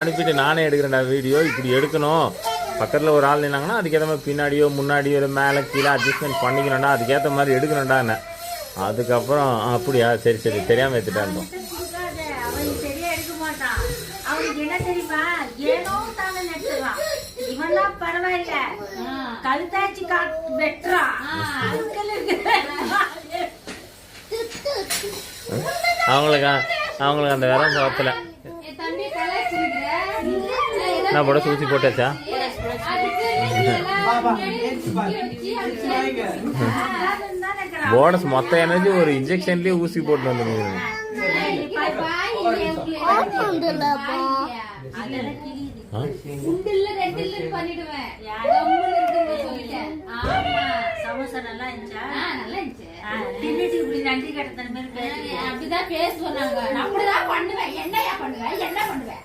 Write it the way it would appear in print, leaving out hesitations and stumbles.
அனுப்பிட்டு நானே எடுக்கிறேன்டா வீடியோ, இப்படி எடுக்கணும், பக்கத்தில் ஒரு ஆள் நின்னாங்கன்னா அதுக்கேற்ற மாதிரி பின்னாடியோ முன்னாடியோ மேலே கீழே அட்ஜஸ்ட்மெண்ட் பண்ணிக்கணும்டா, அதுக்கேற்ற மாதிரி எடுக்கணும்டா என்ன. அதுக்கப்புறம் அப்படியா, சரி சரி தெரியாமல் எடுத்துட்டாங்க. அவங்களுக்கு அந்த விரம் சோத்துல நான் போட ஊசி போட்டாச்சா? போனஸ் மொத்த எனர்ஜி ஒரு இன்ஜெக்ஷன்லயே ஊசி போட்டு வந்துருங்க. அப்படிதான் பேசுவாங்க. அப்படிதான் பண்ணுவேன். என்ன பண்ணுவேன், என்ன பண்ணுவேன்.